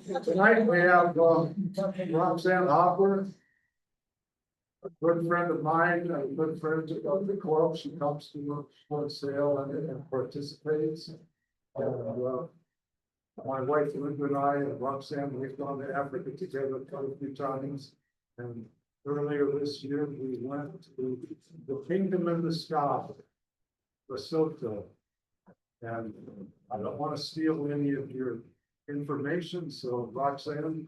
Tonight we have Roxane Hopper, a good friend of mine, a good friend of the club. She comes to for sale and participates. My wife Linda and I and Roxane, we've gone to Africa together quite a few times. And earlier this year, we went to the Kingdom in the Sky, Lesotho. And I don't want to steal any of your information, so Roxane,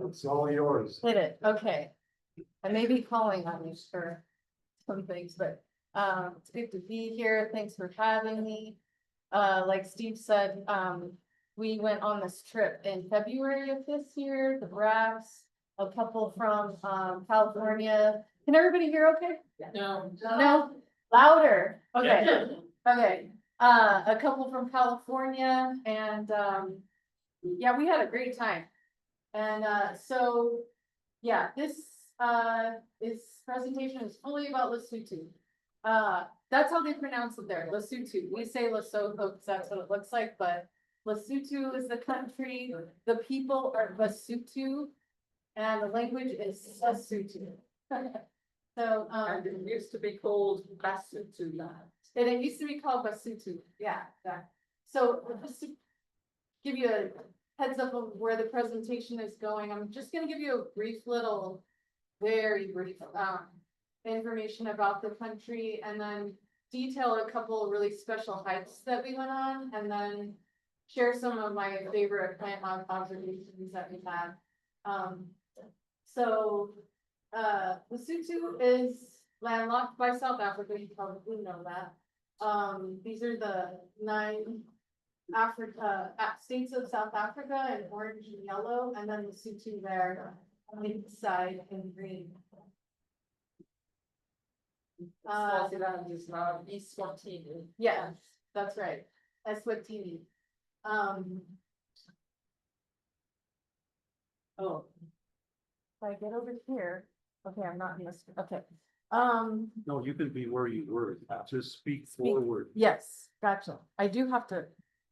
it's all yours. Hit it, okay. I may be calling on you for some things, but it's good to be here. Thanks for having me. Like Steve said, we went on this trip in February of this year, the Brass, a couple from California. Can everybody hear okay? No. No? Louder, okay, okay. A couple from California and yeah, we had a great time. And so, yeah, this presentation is fully about Lesotho. That's how they pronounce it there, Lesotho. We say Lesotho because that's what it looks like, but Lesotho is the country, the people are Basotho, and the language is Sesotho. So And it used to be called Basotho land. and it used to be called Basotho, yeah. So just to give you a heads up of where the presentation is going, I'm just gonna give you a brief little, very brief, information about the country and then detail a couple of really special hikes that we went on and then share some of my favorite plant observations that we had. Lesotho is landlocked by South Africa, you probably know that. These are the 9 states of South Africa in orange and yellow, and then Lesotho there on the side in green. Swaziland is now Eswatini. Yes, that's right. Eswatini. Oh. If I get over here, okay, I'm not in this, okay. No, you can be where you were, just speak forward. Yes, gotcha. I do have to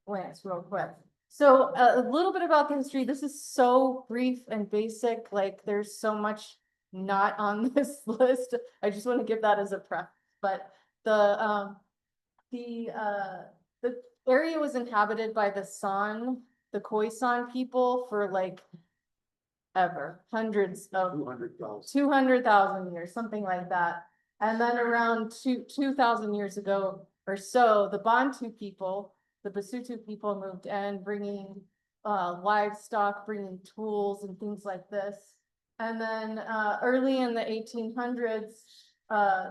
glance real quick. So a little bit about the history. This is so brief and basic, like there's so much not on this list. I just want to give that as a prep. But the area was inhabited by the Khoisan people for like ever, hundreds of 200,000. 200,000 years, something like that. And then around 2,000 years ago or so, the Bantu people, the Basotho people moved in, bringing livestock, bringing tools and things like this. And then early in the 1800s,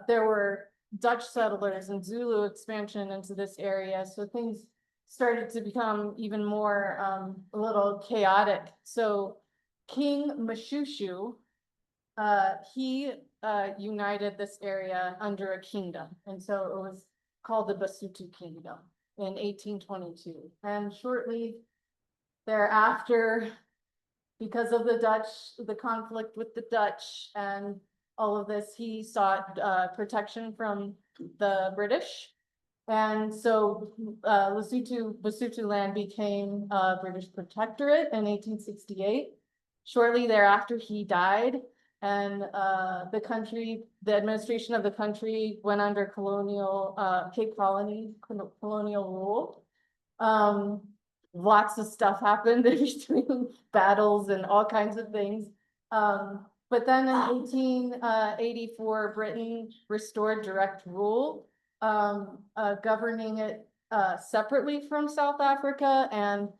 there were Dutch settlers and Zulu expansion into this area. So things started to become even more a little chaotic. So King Mashushu, he united this area under a kingdom. And so it was called the Basotho Kingdom in 1822. And shortly thereafter, because of the conflict with the Dutch and all of this, he sought protection from the British. And so Basotho land became a British protectorate in 1868. Shortly thereafter, he died, and the administration of the country went under Cape Colony colonial rule. Lots of stuff happened in between battles and all kinds of things. But then in 1884, Britain restored direct rule, governing it separately from South Africa and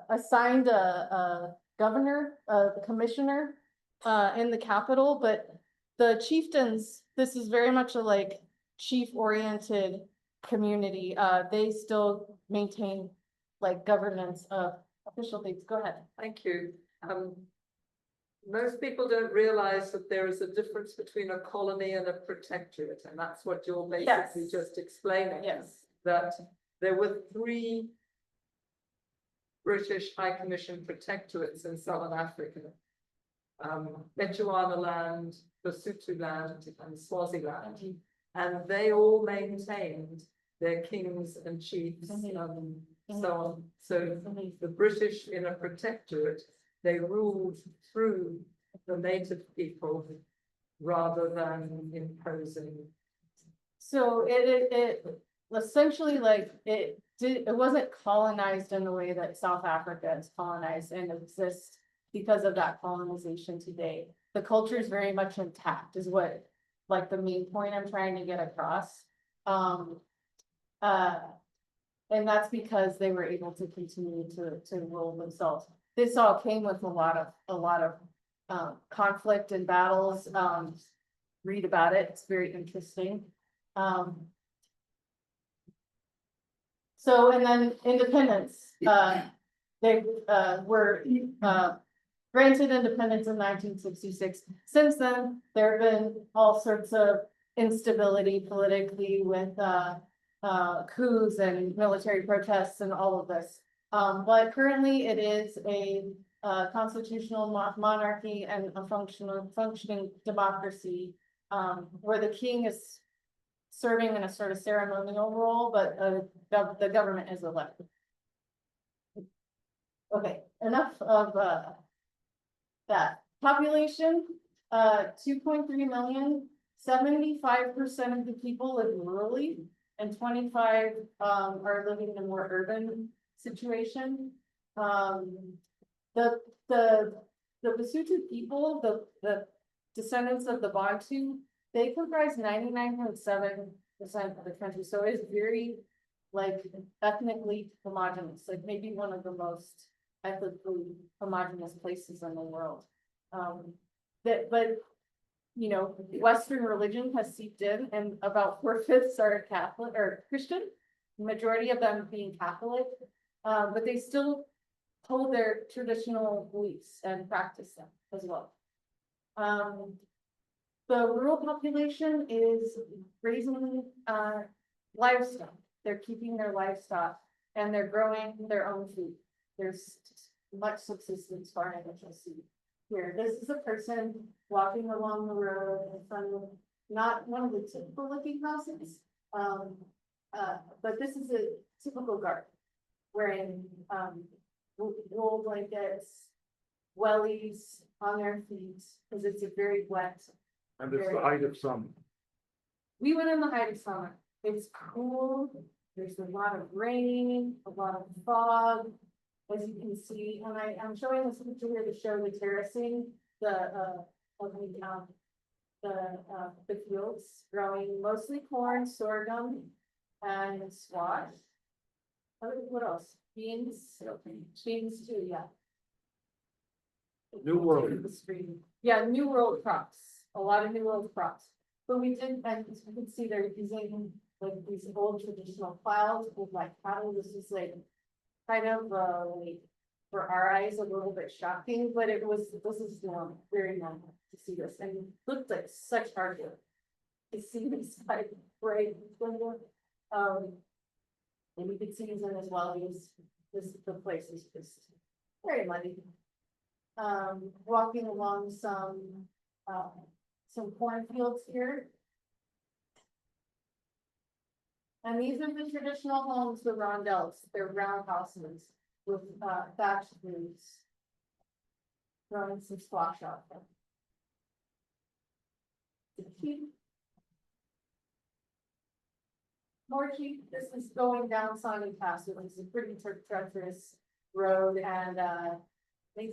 assigned a governor, a commissioner in the capital. But the chieftains, this is very much a like chief-oriented community. They still maintain like governance of official things. Go ahead. Thank you. Most people don't realize that there is a difference between a colony and a protectorate, and that's what you're basically just explaining. Yes. That there were 3 British High Commission protectorates in Southern Africa. Bechuanaland, Basotho land, and Swaziland. And they all maintained their kings and chiefs so on. So the British in a protectorate, they ruled through the native people rather than imposing. So it essentially like it wasn't colonized in the way that South Africa is colonized and exists because of that colonization today. The culture is very much intact is what like the main point I'm trying to get across. And that's because they were able to continue to rule themselves. This all came with a lot of conflict and battles. Read about it, it's very interesting. So, and then independence, they were granted independence in 1966. Since then, there have been all sorts of instability politically with coups and military protests and all of this. But currently it is a constitutional monarchy and a functioning democracy, where the king is serving in a sort of ceremonial role, but the government is elected. Okay, enough of that. Population, 2.3 million, 75% of the people live rurally, and 25 are living in a more urban situation. The Basotho people, the descendants of the Bantu, they comprise 99.7% of the country, so it's very like ethnically homogenous, like maybe one of the most ethnically homogenous places in the world. But you know, Western religion has seeped in, and about 4/5 are Catholic or Christian, majority of them being Catholic, but they still hold their traditional beliefs and practice them as well. The rural population is raising livestock. They're keeping their livestock and they're growing their own food. There's much subsistence farming, which you'll see here. This is a person walking along the road in front of not one of the typical looking houses, but this is a typical garden wearing wool blankets, wellies on their feet because it's a very wet. And it's the height of summer. We went in the height of summer. It's cool. There's a lot of rain, a lot of fog, as you can see. And I'm showing this picture here to show the terracing, the fields growing mostly corn, sorghum, and squash. What else? Beans. Beans too. Yeah. New World. Yeah, New World crops. A lot of New World crops. But we did, and you can see they're using like these old traditional plows with like cattle. This is like kind of like for our eyes a little bit shocking, but this is normal, very normal to see this, and it looked like such hard work to see this like bright window. And you can see these in as well. The place is just very muddy. Walking along some cornfields here. And these are the traditional homes, the rondels. They're round houses with thatched roofs. Growing some squash out there. More cheap. This is going down Sonny Pass. It was a pretty treacherous road, and these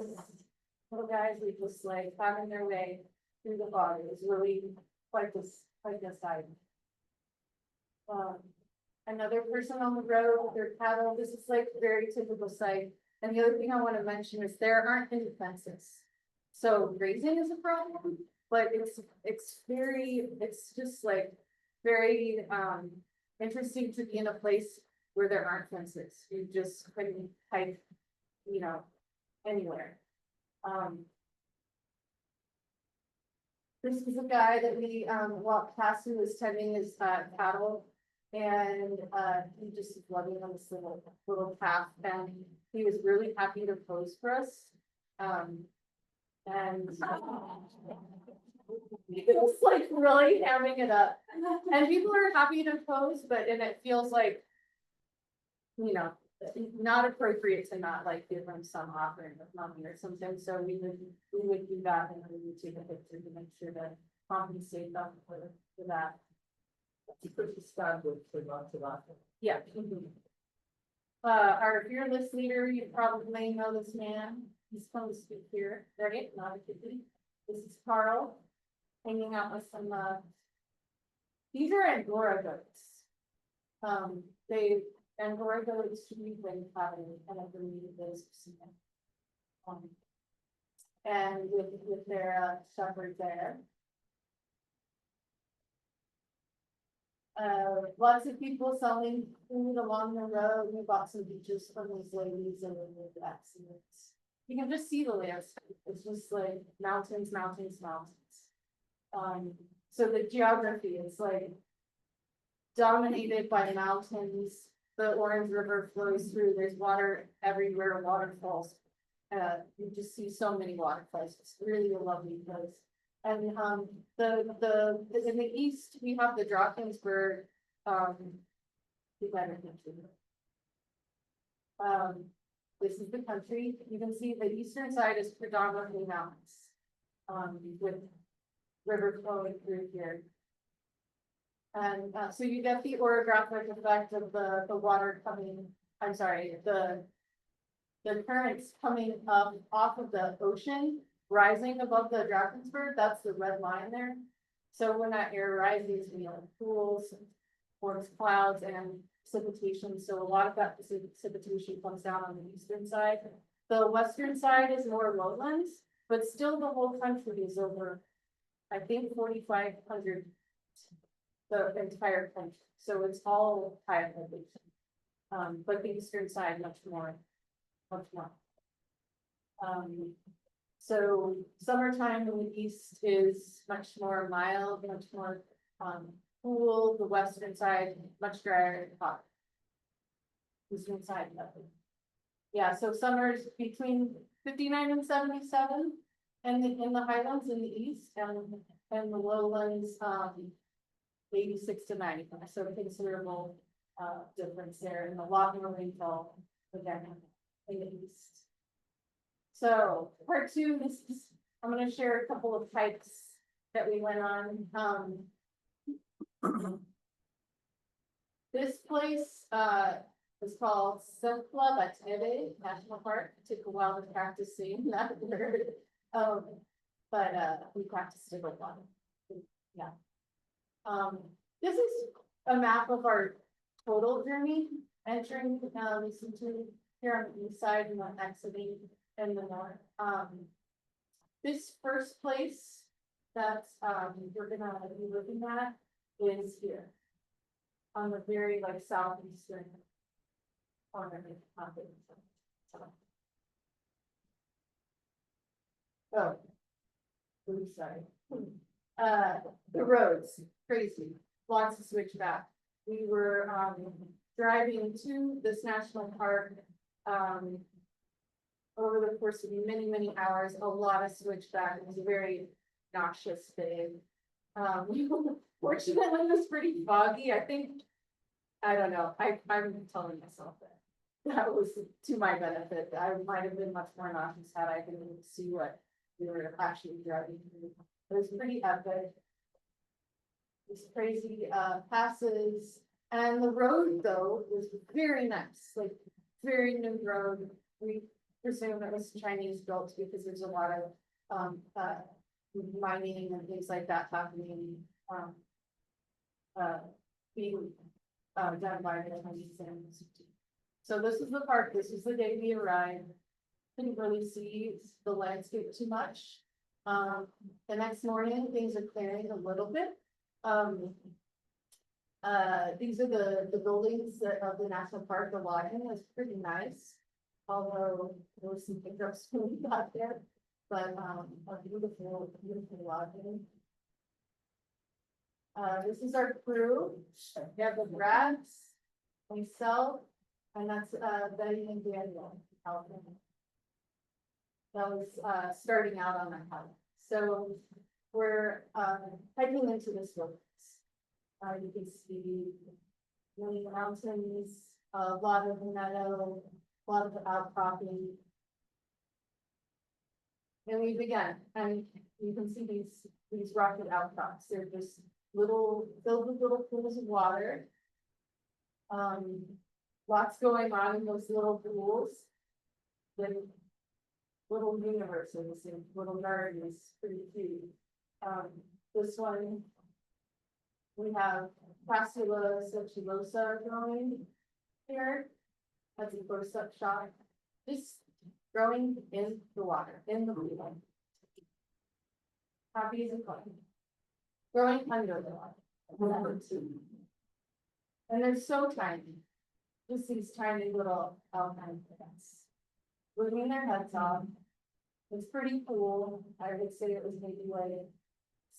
little guys were just like finding their way through the fog. It was really quite a sight. Another person on the road with their cattle. This is like a very typical sight. And the other thing I want to mention is there aren't any fences. So grazing is a problem, but it's just like very interesting to be in a place where there aren't fences. You just couldn't hike, you know, anywhere. This is a guy that we walked past who was tending his cattle, and he just was loving on this little calf, and he was really happy to pose for us. And he was like really hamming it up, and people are happy to pose, and it feels like, you know, not appropriate to not like give them some offering of money or something, so we would do that and we would take a picture to make sure that compensate them for that. It's pretty standard for not to laugh. Yeah. Our fearless leader, you probably know this man, he's come to speak here, right, not a kiddie. This is Carl, hanging out with some, these are Angora goats. Angora goats, we've been having kind of breed those. And with their shepherd there. Lots of people selling food along the road. We bought some beaches from these ladies and the accidents. You can just see the landscape. It's just like mountains, mountains, mountains. So the geography is like dominated by mountains. The Orange River flows through. There's water everywhere, waterfalls. You just see so many waterfalls. It's really a lovely place. And in the east, we have the Drakensberg, this is the country. You can see the eastern side is predominantly mountains, with river flowing through here. And so you get the orographic effect of the water coming, I'm sorry, the currents coming up off of the ocean, rising above the Drakensberg, that's the red line there. So when that air rises, we have pools, forms clouds and precipitation. So a lot of that precipitation comes down on the eastern side. The western side is more lowlands, but still the whole country is over, I think, 4,500, the entire country. So it's all high elevation. But the eastern side much more. So summertime in the east is much more mild, much more cool. The western side much drier and hot. Eastern side nothing. Yeah, so summers between 59 and 77, and in the highlands in the east, and the lowlands 86 to 95. So considerable difference there, and a lot more rainfall again in the east. So part two, I'm going to share a couple of hikes that we went on. This place is called Selkla Batebe National Park. It took a while to practice saying that word, but we practiced it a lot. Yeah. This is a map of our total journey entering Lesotho here on the east side and then exiting in the north. This first place that we're gonna be looking at is here on the very like southeastern corner of the continent. Oh, oops, sorry. The roads, crazy, lots of switchback. We were driving to this national park over the course of many, many hours, a lot of switchback. It was a very noxious day. Fortunately, it was pretty foggy. I think, I don't know, I'm telling myself that was to my benefit. I might have been much more nauseous had I been able to see what we were actually driving through. It was pretty epic. These crazy passes. And the road, though, was very nice, like very new road. We presume it was Chinese built because there's a lot of mining and things like that happening, being done by the Chinese. So this is the park. This is the day we arrived. Didn't really see the landscape too much. The next morning, things are clearing a little bit. These are the buildings of the national park. The lodging was pretty nice, although there was some hiccups when we got there. But a beautiful, beautiful lodging. This is our crew. We have the Brads, myself, and that's Betty and Daniel. That was starting out on that hike. So we're hiking into this wilderness. You can see many mountains, a lot of meadow, a lot of outcropping. And we began, and you can see these rocky outcrops, they're just filled with little pools of water. Lots going on in those little pools. With little universes and little gardens, pretty cute. This one, we have Passula subtulosa growing here. That's a close-up shot. Just growing in the water, in the pool. Happy as a clam. Growing under the water. And they're so tiny. Just these tiny little alpine plants. Moving their heads off. It's pretty cool. I would say it was maybe like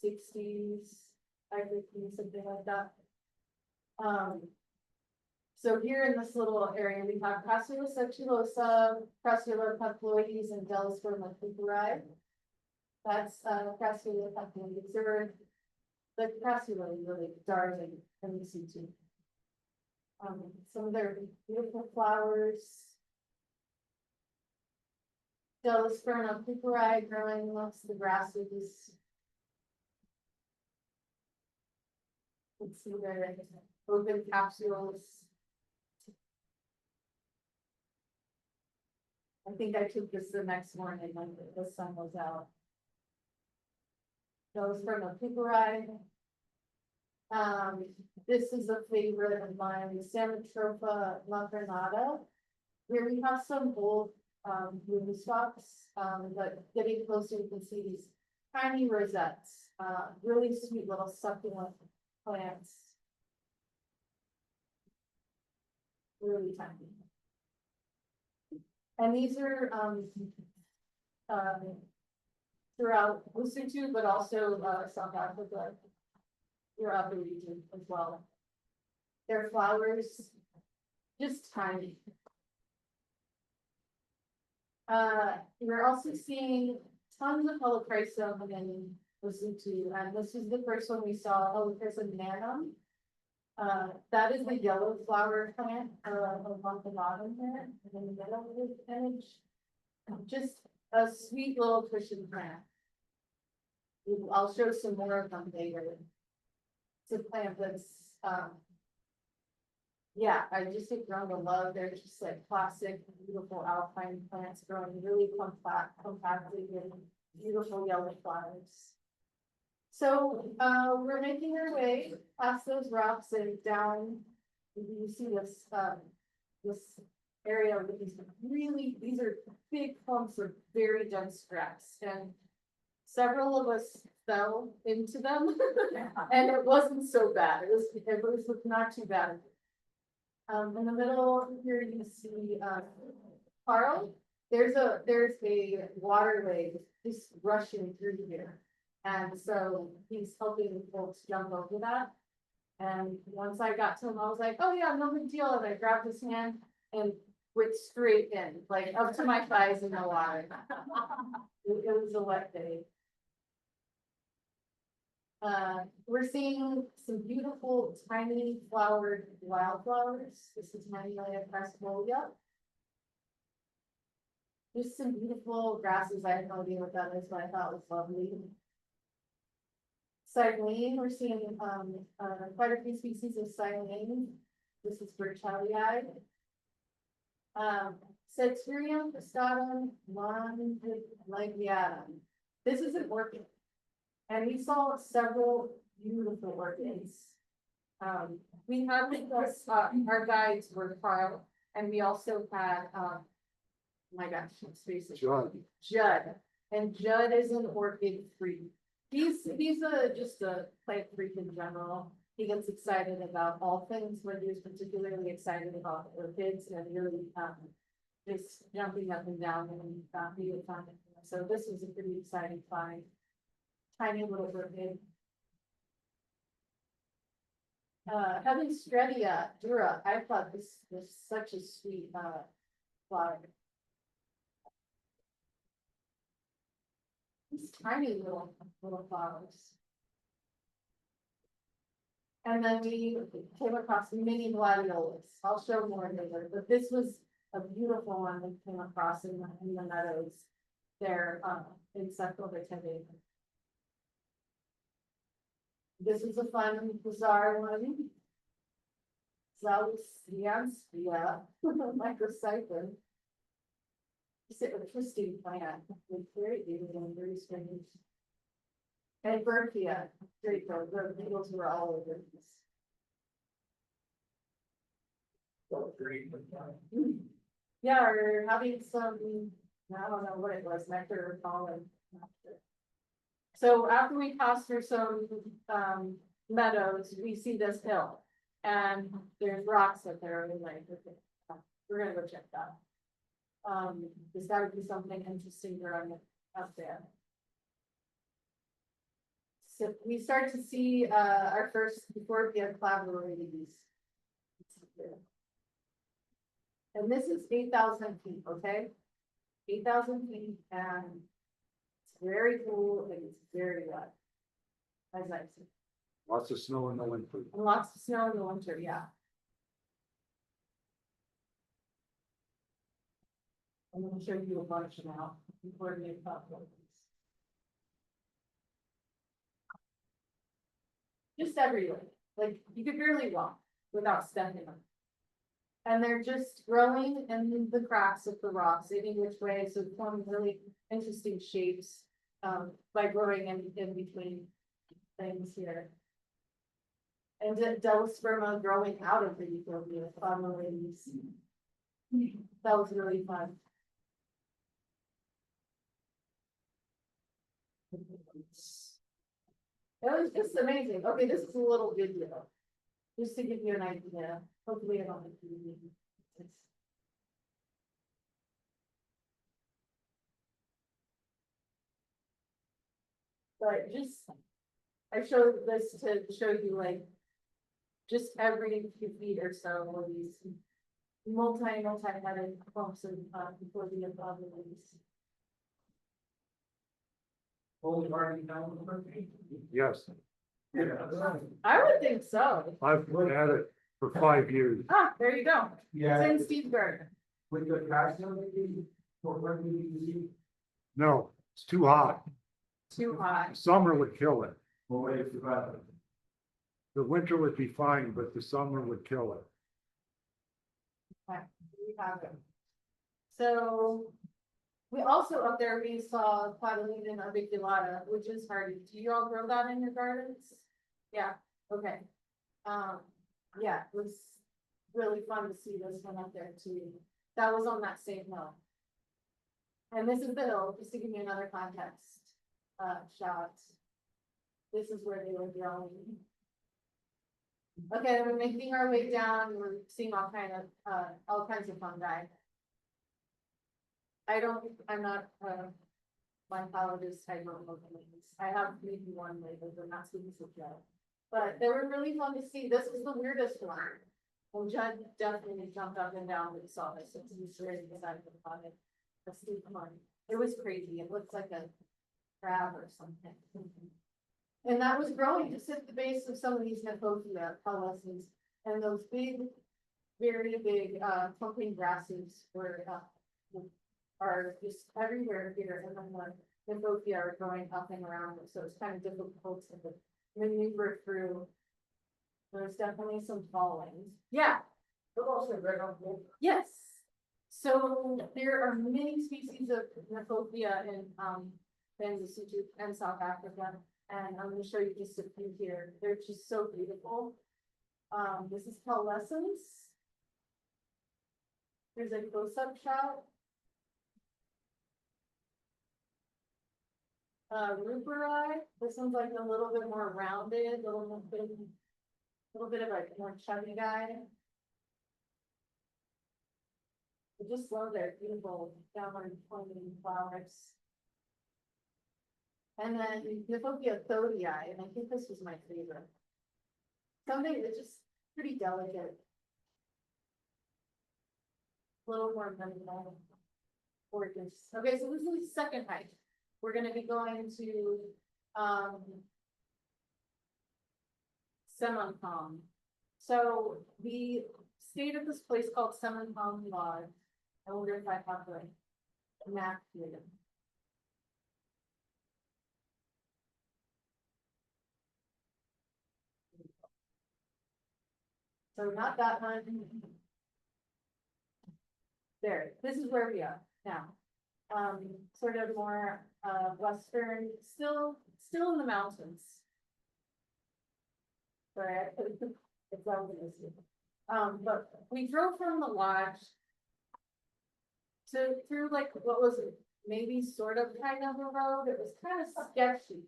60s, 50s, something like that. So here in this little area, we have Passula subtulosa, Passula paploides, and Delosperma puperi. That's Passula paploides. The Passula is really darling, and you see too. Some of their beautiful flowers. Delosperma puperi growing amongst the grasses. Let's see their open capsules. I think I took this the next morning when the sun was out. Delosperma puperi. This is a favorite of mine, Samotropha lacernata. Here we have some old bloom stalks, but getting closer, you can see these tiny rosettes, really sweet little succulent plants. Really tiny. And these are throughout Lesotho, but also South Africa, throughout the region as well. Their flowers, just tiny. We're also seeing tons of Helichrysum in Lesotho, and this is the first one we saw, Helichrysum nanum. That is the yellow flower plant along the bottom here, in the middle of this image. Just a sweet little cushion plant. I'll show some more of them later. It's a plant that's, yeah, I just have grown to love. They're just like classic, beautiful alpine plants growing really compactly with beautiful yellow flowers. So we're making our way past those rocks and down. You see this this area with these are big clumps of very dense grass, and several of us fell into them, and it wasn't so bad. It was not too bad. In the middle here you see Carl. There's a waterway just rushing through here. And so he's helping folks jump over that. And once I got to him, I was like, oh yeah, no big deal. And I grabbed his hand and went straight in, like up to my thighs in the water. It was a wet day. We're seeing some beautiful tiny flowered wildflowers. This is Magnolia crassolia. Just some beautiful grasses. I have no idea what that is, but I thought it was lovely. Silene, we're seeing quite a few species of silene. This is Burchellii. Centurium cristatum langiatum. This is an orchid. And we saw several beautiful orchids. We had with us, our guides were Carl, and we also had, oh my gosh, his face is Judd. And Judd is an orchid freak. He's just a plant freak in general. He gets excited about all things, but he's particularly excited about orchids and really just jumping up and down and being a fan. So this was a pretty exciting find. Tiny little orchid. Heavenstredia dura. I thought this was such a sweet flower. These tiny little flowers. And then we came across mini gladiolus. I'll show more later, but this was a beautiful one we came across in the meadows. There, insectal vitamin. This is a fun, bizarre one. Zalicians, yeah, microcycline. It's an interesting plant, it's very beautiful and very strange. And Berkia, great, the beetles were all over this. Yeah, we're having some, I don't know what it was, nectar or pollen. Not sure. So after we pass through some, meadows, we see this hill. And there's rocks up there, and like, okay, we're gonna go check that. There's gotta be something interesting growing up there. So we start to see, our first, before we have collaborating. And this is 8,000 feet, okay? 8,000 feet, and it's very cool, and it's very wet. As I said. Lots of snow in the winter. And lots of snow in the winter, yeah. I'm gonna show you a bunch now, before we get up. Just everywhere, like, you could barely walk without stepping on. And they're just growing in the cracks of the rocks, any which way, so forming really interesting shapes, by growing in between things here. And Delosperma growing out of the Ethiopia, families. That was really fun. It was just amazing. Okay, this is a little video. Just to give you an idea. Hopefully I don't have to read it. But just, I showed this to show you like, just every few feet or so, of these multi-headed clumps of, before the above leaves. Yes, I would think so. I've had it for 5 years. Ah, there you go. Yeah, It's in Steve's garden. with the calcium, maybe, what do you see? No, it's too hot. Too hot. Summer would kill it. Well, wait, if you got it. The winter would be fine, but the summer would kill it. Okay, we have it. So, we also up there, we saw Cladolina arbiculata, which is hardy. Do you all grow that in your gardens? Yeah, okay. Yeah, it was really fun to see this one up there too. That was on that same hill. And this is the hill, just to give you another context, shot. This is where they were growing. Okay, we're making our way down, we're seeing all kinds of fungi. I'm not, mycologist, I don't know the names. I have maybe one later, but not speaking to Joe. But they were really fun to see. This was the weirdest one. Well, Judd definitely jumped up and down when he saw this, since he was very excited about it. The steep one. It was crazy. It looked like a crab or something. And that was growing just at the base of some of these Nephophia coalescens. And those big, very big, clumping grasses were, are just everywhere here, and then the Nephophia are growing up and around it, so it's kind of difficult to maneuver through. There's definitely some falling. Yeah. Yes. So there are many species of Nephophia in Lesotho and South Africa, and I'm going to show you just a few here. They're just so beautiful. This is Coalescens. There's a close-up shot. Ruperi, this one's like a little bit more rounded, little bit of a more chubby guy. I just love their beautiful downward pointing flowers. And then Nephophia thodii, and I think this was my favorite. Something that's just pretty delicate. A little more minimal. Gorgeous. Okay, so this is the second hike. We're gonna be going to Semonpong. So we stayed at this place called Semonpong Lodge. I wonder if I have the map here. So not that one. There, this is where we are now. Sort of more western, still in the mountains. Sorry, I put it's over this. But we drove from the lodge to through like what was maybe sort of kind of a road. It was kind of sketchy.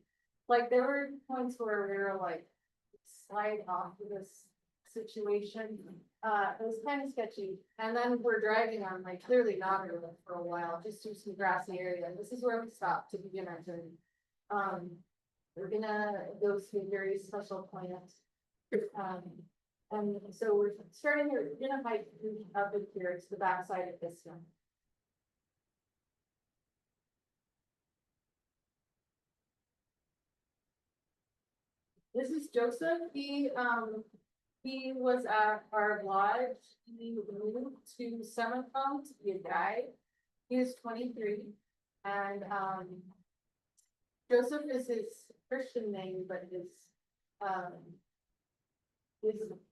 Like there were points where we were like slide off of this situation. It was kind of sketchy. And then we're driving on like clearly not a road for a while, just through some grassy area. And this is where we stopped to begin our journey. We're gonna go to a very special plant. And so we're starting here, we're gonna hike up in here to the backside of this one. This is Joseph. He was at our lodge. He moved to Semonpong to be a guide. He is 23, and Joseph is his Christian name, but his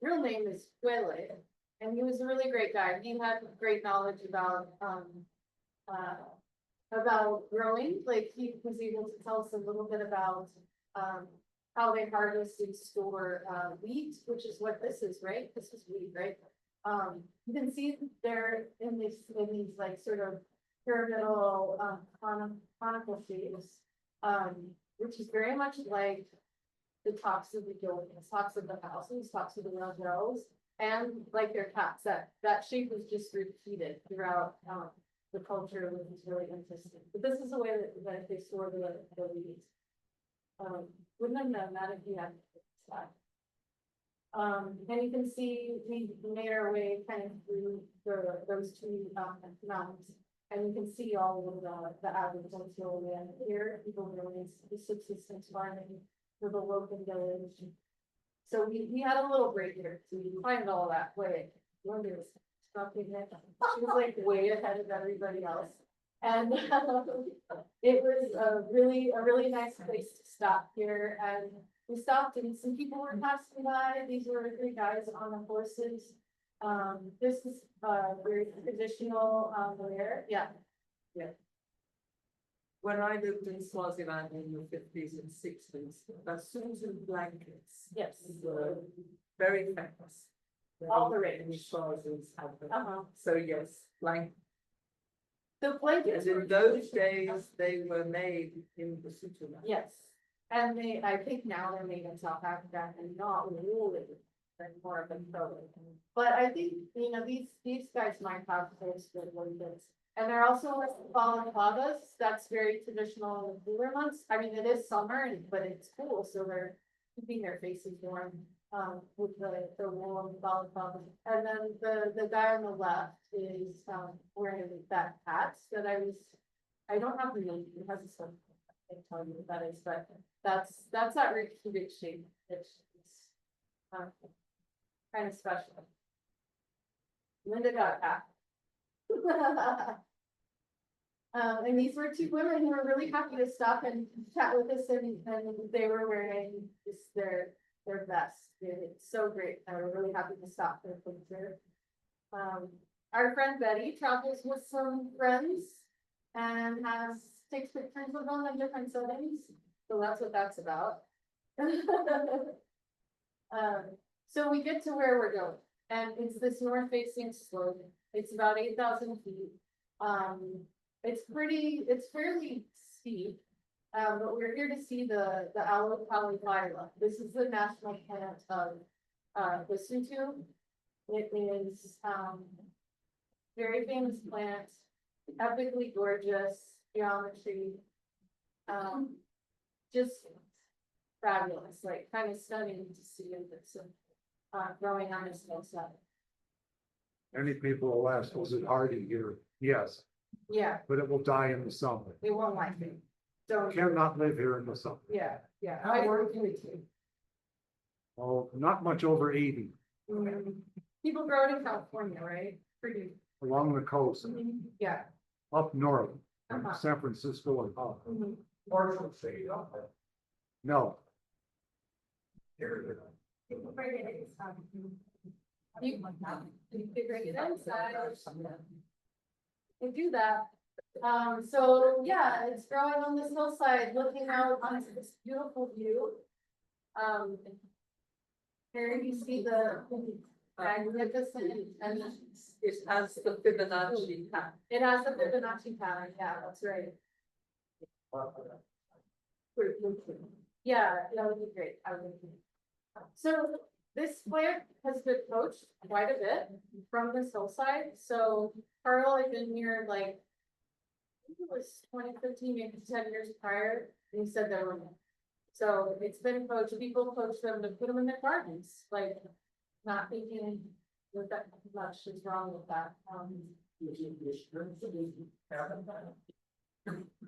real name is Quele, and he was a really great guy. He had great knowledge about growing. Like he was able to tell us a little bit about how they harvest and store wheat, which is what this is, right? This is wheat, right? You can see there in these like sort of pyramidal conical shapes, which is very much like the tops of the buildings, tops of the houses, tops of the hotels, and like their caps. That shape was just repeated throughout the culture, which is really interesting. But this is the way that they store the wheat. Wouldn't have known that if you had that. And you can see we made our way kind of through those two mountains, and you can see all of the agricultural land here. People doing subsistence farming for the local village. So we had a little break here, so we climbed all that way. Wonder was stopping it. She was like way ahead of everybody else. And it was a really nice place to stop here. And we stopped and some people were passing by. These were 3 guys on the horses. This is very traditional wear. Yeah. When I lived in Swaziland in the 50s and 60s, the Susan blankets. Yes. Were very famous. All the rage. Swazis had them. So yes, blanket. The blankets. And in those days, they were made in the Lesotho. Yes, and I think now they're made in South Africa and not really, they're more of a pro. But I think, these guys might have those good blankets. And they're also with balaclavas. That's very traditional in the cooler months. I mean, it is summer, but it's cool, so they're keeping their faces warm with the warm balaclavas. And then the guy on the left is wearing that hat that I don't have the name. It has a sort of, I can't tell you what that is, but that's that cubic shape. It's kind of special. Linda got a hat. And these were 2 women who were really happy to stop and chat with us, and they were wearing just their vest. It's so great. I was really happy to stop their picture. Our friend Betty travels with some friends and takes pictures of them in different settings. So that's what that's about. So we get to where we're going, and it's this north-facing slope. It's about 8,000 feet. It's fairly steep, but we're here to see the Aloe polyphylla. This is the national plant of Lesotho. It is very famous plant, epically gorgeous geometry, just fabulous, like kind of stunning to see it growing on this hillside. Many people will ask, was it hardy here? Yes, Yeah, but it will die in the summer. we won't like it. So Cannot live here in the summer. yeah. How working it? Oh, not much over 80 People grow it in California, right? Pretty, along the coast, yeah. up north, Uh-huh. San Francisco and up. Mhm. Partial shade up there. No, People bring it inside. You could bring it inside. They do that. So yeah, it's growing on this hillside, looking out onto this beautiful view. Here you see the magnificent, and It has the Fibonacci pattern. it has the Fibonacci pattern, yeah, that's right. Yeah, that would be great, I would agree. So this plant has been poached quite a bit from this hillside, so Carl had been here like, I think it was 2015, maybe 10 years prior, and he said there were more. So it's been poached, people poach them to put them in their gardens, like, not thinking that much is wrong with that.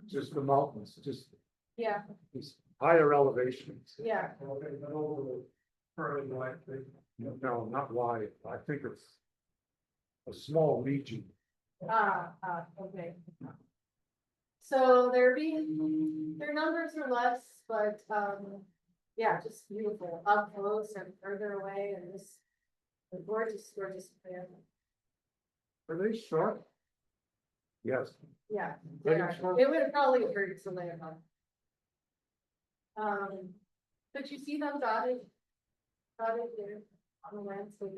just the mountains, just Yeah, these higher elevations. yeah, Okay, but over the current life, No, not wide. I think it's a small region. okay. So their numbers are less, but, yeah, just beautiful, up close and further away, and just a gorgeous, gorgeous plant. Are they sharp? Yes. Yeah, Very they are. sharp. It would probably hurt to lay them on. But you see them dotted there on the landscape.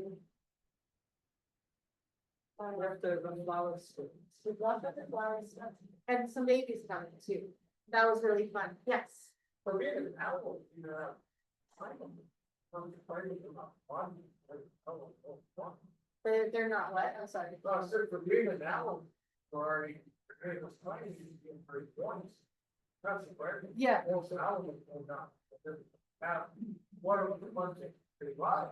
Leftover flower stems. With lots of the flowers, and some babies coming too. That was really fun, yes. for me, an apple, you know, I'm fighting about one. They're not what, I'm sorry. Well, I said for being an apple, sorry, it was trying to get very points. That's the question. Yeah. Well, so I was not. One of the ones that they lie.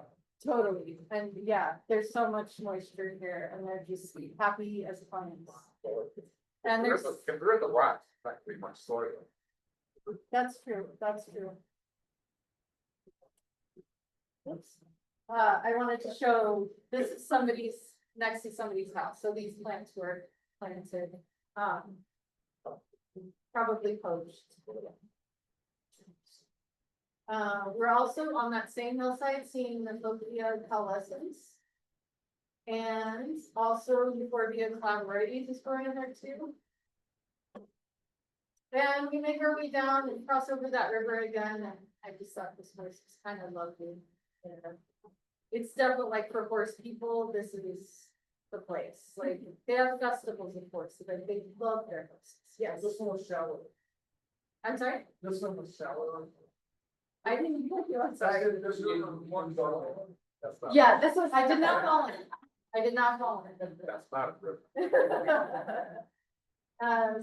Totally, and yeah, there's so much moisture here, and they're just happy as plants. And there's, Compared to rocks, not pretty much soil. that's true, that's true. Oops. I wanted to show, this is somebody's, next to somebody's house, so these plants were planted, probably poached. We're also on that same hillside seeing the Lochia caulescens. And also Euphorbia collaborates is growing there too. And we make our way down and cross over that river again, and I just thought this was kind of lovely. Yeah. It's definitely like for horse people, this is the place, like they have festivals of course, so they love their horses, yes. This one was shallow. I'm sorry, This one was shallow. I didn't put you on, I sorry. said this was one dollar. That's not. Yeah, this was, I did not fall in it. I did not fall in it. That's not a river.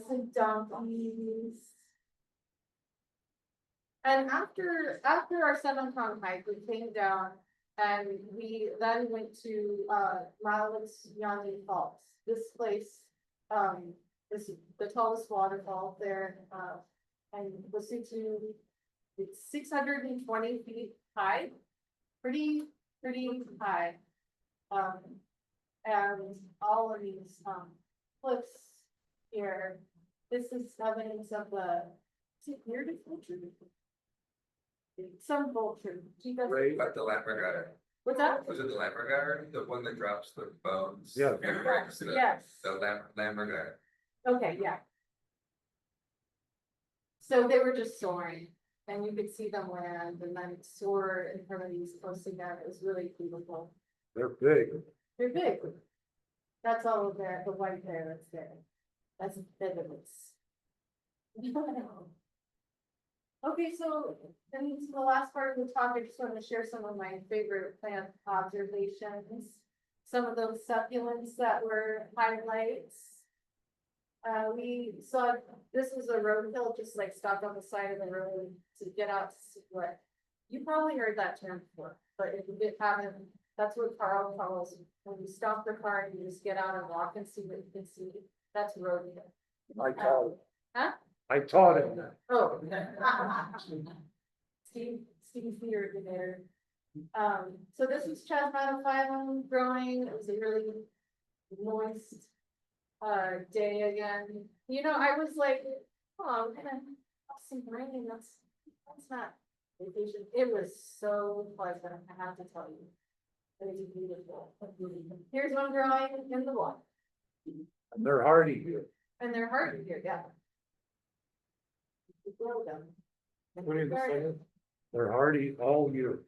Some donkeys. And after our 7-pound hike, we came down and we then went to, Yanni Falls. This place, is the tallest waterfall there, and Lesotho. It's 620 feet high, pretty high. And all of these, cliffs here, this is evidence of the, is it bearded vulture? Some vulture. Do you guys? Right. But the lammergeier, What's that? was it the lammergeier, the one that drops the bones? Yeah. Yes. The lammergeier. Okay, yeah. So they were just soaring, and you could see them land and then soar in front of these close together. It was really beautiful. They're big. They're big. That's all of there, the white hair that's there. That's evidence. Okay, so then to the last part of the talk, I just want to share some of my favorite plant observations. Some of those succulents that were highlights. We saw, this was a roadkill, just like stopped on the side of the road to get out to see what. You probably heard that term before, but if you haven't, that's what Carl calls, when you stop the car and you just get out and walk and see what you can see, that's roadkill. I taught it. Huh? I taught him that. Oh. Steve's the originator. So this is chestnut growing, it was a really moist day again. You know, I was like, oh, we're gonna have some rain, that's not vacation. It was so pleasant, I have to tell you. It was beautiful. Here's one growing in the water, And they're hardy here. and they're hardy here, yeah. You grow them. What do you say? They're hardy all year.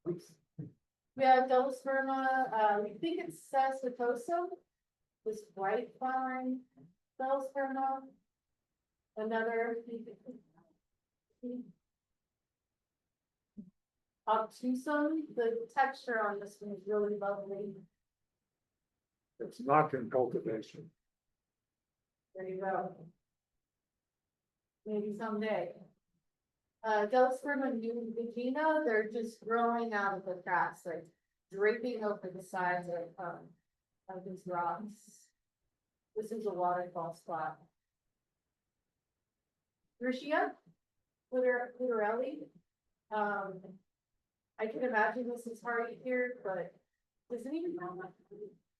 We have Delosperma, we think it's Sassatosa, this white flowering Delosperma. Another. Obtusum, the texture on this one is really lovely. It's not in cultivation. There you go. Maybe someday. Delosperma nudigina, they're just growing out of the cracks, like draping over the sides of these rocks. This is a waterfall spot. Riccia, Clitorelli. I can imagine this is hardy here, but does it even know that?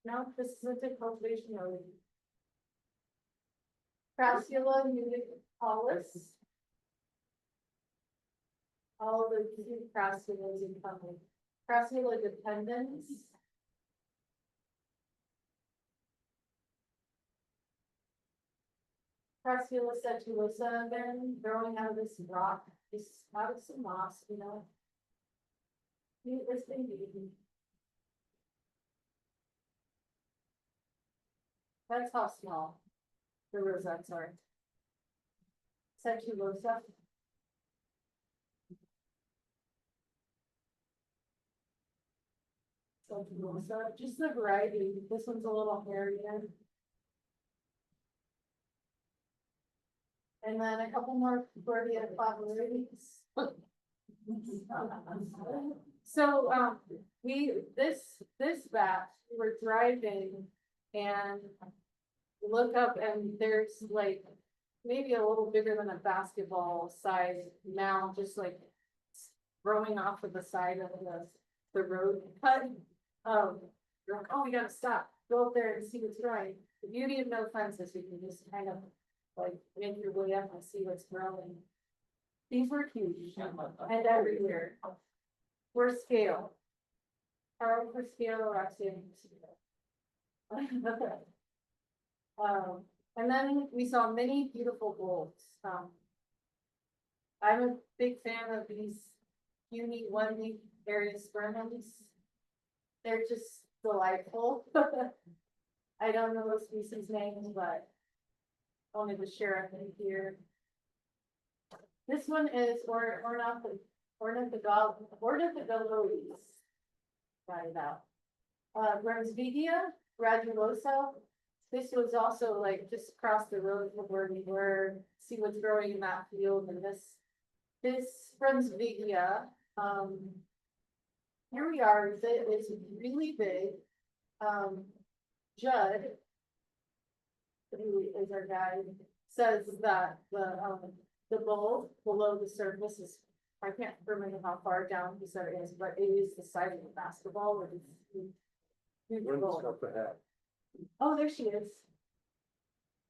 No, this isn't a cultivation really. Crassula nudicalis. All the cute crassulas in company. Crassula dependens. Crassula setulosa, then growing out of this rock, this out of some moss, you know. This thing. That's how small the rosettes are. Setulosa. Setulosa, just the variety. This one's a little hairier. And then a couple more Gordia varieties. So, this batch, we were driving and look up and there's like maybe a little bigger than a basketball size mound, just like growing off of the side of the road cut. You're like, oh, we gotta stop, go up there and see what's growing. The beauty of no fences, you can just kind of like make your way up and see what's growing. These were huge and everywhere. For scale. Carl for scale, Roxane for scale. And then we saw many beautiful bulbs. I'm a big fan of these puny one-leaf Ariospermums. They're just delightful. I don't know the species names, but only the sheriff in here. This one is ornithogaloes. Got it out. Brunsvigia gradulosa. This was also like just across the road from where we were. See what's growing in that field, and this Brunsvigia. Here we are. It's really big. Judd, who is our guide, says that the bulb below the surface is, I can't remember how far down he said it is, but it is the size of a basketball. Or Where's the stuff to have? oh, there she is.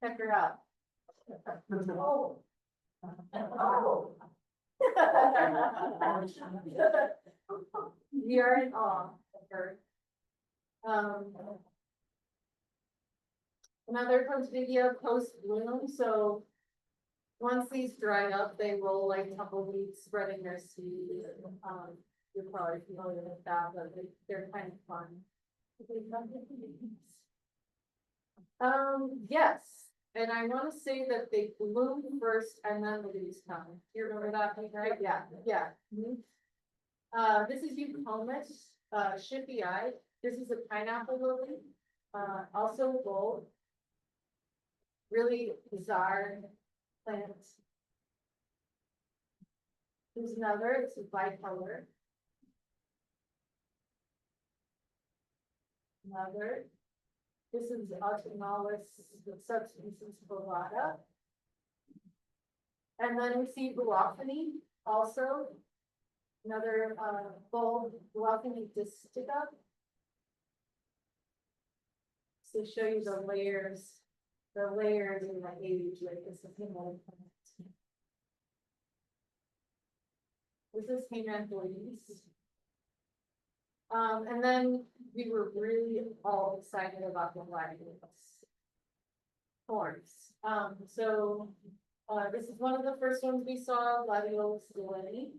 Check her out. Oh. Oh. We are in awe of her. Another post video post bloom, so once these dry up, they roll like tumbleweeds, spreading their seeds. You're probably familiar with that, but they're kind of fun. Yes, and I want to say that they bloom first and then the leaves come. Do you remember that, right? Yeah, yeah. This is Eucomus, shippy eye. This is a pineapple lily, also gold. Really bizarre plants. There's another, it's a bicolor. Another. This is Autumnalis subspecies Flora. And then we see Bluophony also. Another, bulb, welcoming distica. To show you the layers in the age, like this is, this is Hemanthes. And then we were really all excited about the gladiolus forms. So, this is one of the first ones we saw, gladiolus delaney.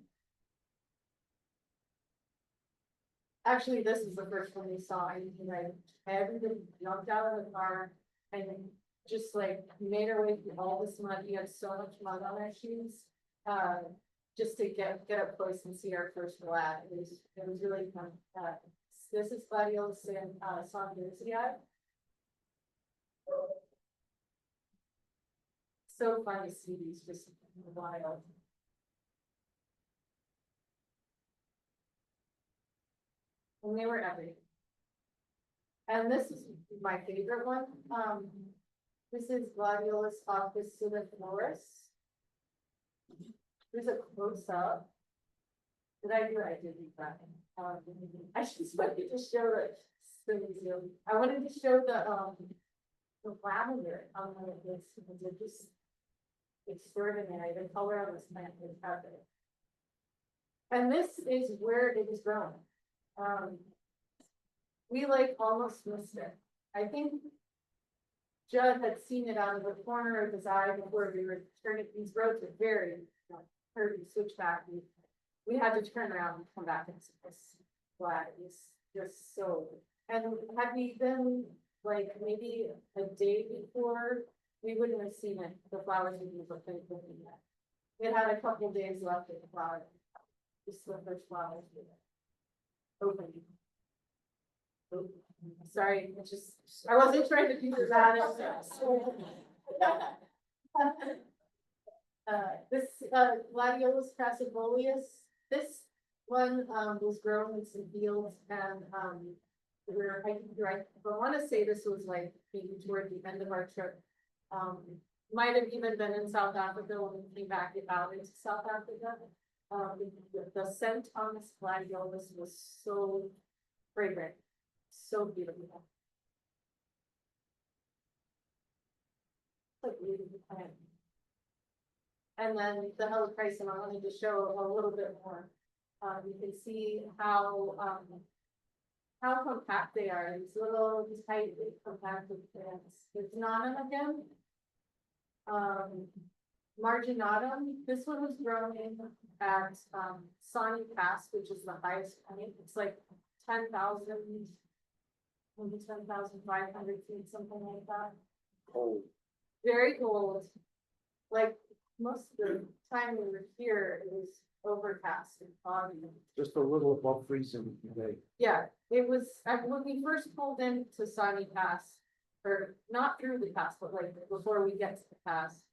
Actually, this is the first one we saw, and like everybody jumped out of the car and just like made our way through all this mud. We had so much mud on our shoes. Just to get up close and see our first glad. It was really fun. This is gladiolus and Sondersia. So fun to see these just in the wild. And they were everywhere. And this is my favorite one. This is gladiolus Flora. There's a close up. Did I do it? I did that. I just wanted to show the, I wanted to show the lavender on this, because it's just extraordinary. The color on this plant is epic. And this is where it is grown. We like almost missed it. I think Judd had seen it out of the corner of his eye before we were turning. These roads are very curvy, switch back. We had to turn around and come back and see this flat. It's just so. And had we been like maybe a day before, we wouldn't have seen it. The flowers would be looking yet. It had a couple days left of the flower. Just the first flowers were opening. Oh, sorry, it's just I wasn't trying to do that. This gladiolus crassifolius. This one was grown in some fields, and we were hiking through. I want to say this was like maybe toward the end of our trip. Might have even been in South Africa when we came back out into South Africa. The scent on this gladiolus was so fragrant, so beautiful. Like beautiful plant. And then the helichrysum, I wanted to show a little bit more. You can see how compact they are. These little tight, compacted plants. It's not again. Marginatum. This one was grown in at Sani Pass, which is the highest point. It's like 10,000, maybe 10,500 feet, something like that. Cold. Very cold. Like most of the time we were here, it was overcast and foggy. Just a little above freezing today. Yeah, it was, when we first pulled into Sani Pass, or not through the pass, but like before we get to the pass,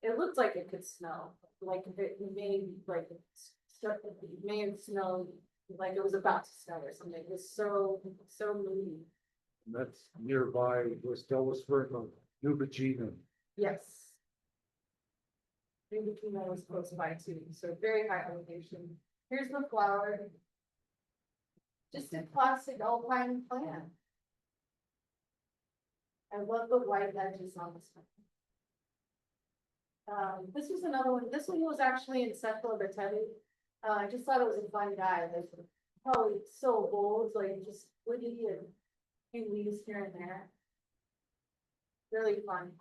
it looked like it could snow. Like it may have snowed, like it was about to snow or something. It was so moody. And that's nearby was Delaware of New Regina. Yes. Maybe Kimo was close by too, so very high elevation. Here's the flower. Just a classic alpine plant. I love the white edges on this one. This was another one. This one was actually in Central Bertelli. I just thought it was a fun guy. Like probably so bold, like just woody and few leaves here and there. Really fun.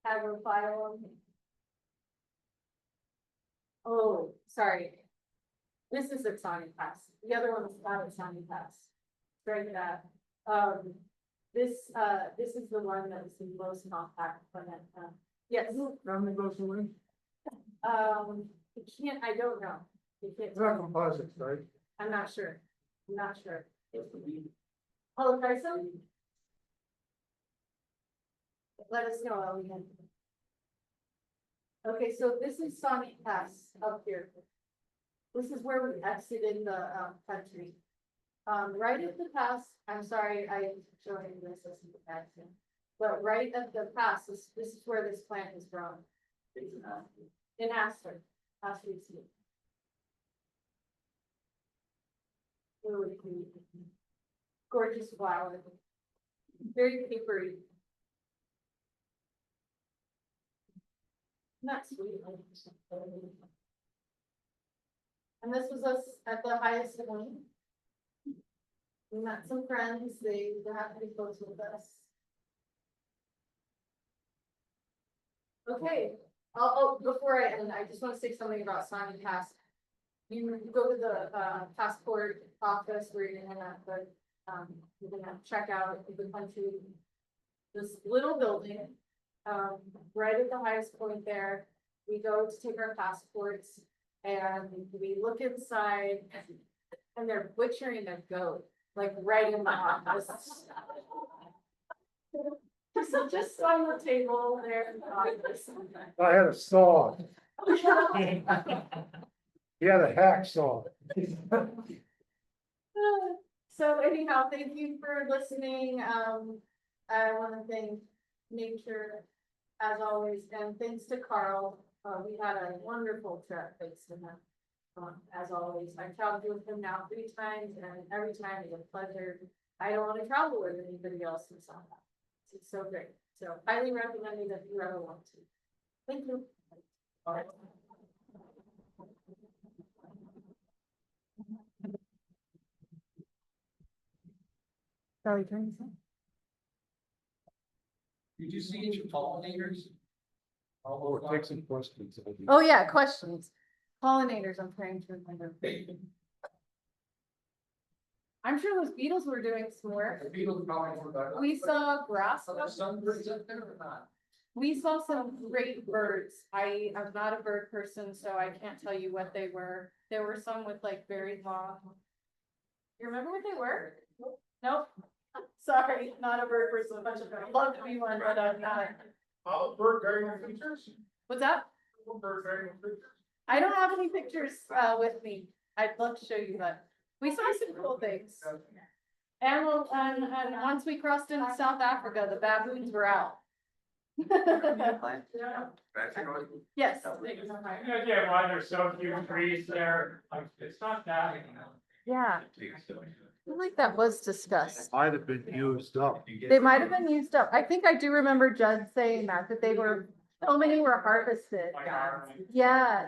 Agrophyllum. Oh, sorry. This is at Sani Pass. The other one is not at Sani Pass. Strike that. This is the one that was the most compact plant. Yes. Family goes away. You can't, I don't know. You can't. It's not composites, right? I'm not sure. I'm not sure. Polyphylla? Let us know, Ellie. Okay, so this is Sonic Pass up here. This is where we exited the country. Right at the pass, I'm sorry, I showed you this as the accent. But right at the pass, this is where this plant is grown. In Astor, Astor seed. Really cute. Gorgeous flower. Very papery. Not sweet. And this was us at the highest point. We met some friends, they have to be close with us. Okay, before I end, I just want to say something about Simon Pass. You go to the passport office where you're gonna check out the country. This little building, right at the highest point there, we go to take our passports and we look inside and they're butchering a goat, like right in the office. So just on the table there in the office. I had a saw. He had a hacksaw. So anyhow, thank you for listening. I want to thank nature as always, and thanks to Carl. We had a wonderful trip, thanks to him. As always, I've traveled with him now 3 times, and every time it's a pleasure. I don't want to travel with anybody else in South Africa. It's so great. So highly recommended if you ever want to. Thank you. Sorry, turn this on. Did you see any pollinators? Oh, take some questions. Oh, yeah, questions. Pollinators, I'm trying to remember. I'm sure those beetles were doing some work. The beetles probably were better. We saw grass. Are there some birds up there or not? We saw some great birds. I am not a bird person, so I can't tell you what they were. There were some with like very long. You remember what they were? Nope. Sorry, not a bird person. I'd love to be one, but I'm not. Bird guardian creatures? What's that? Bird guardian creatures? I don't have any pictures with me. I'd love to show you that. We saw some cool things. And once we crossed into South Africa, the baboons were out. Yes. Yeah, why there's so few trees there, like, it's not that. Yeah, I feel like that was discussed. Might have been used up. They might have been used up. I think I do remember Judd saying that they were, so many were harvested. Yeah.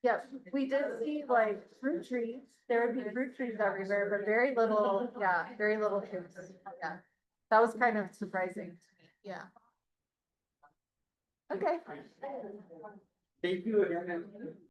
Yep, we did see like fruit trees. There would be fruit trees everywhere, but very little, yeah, very little trees. Yeah, that was kind of surprising. Yeah. Okay. Thank you again.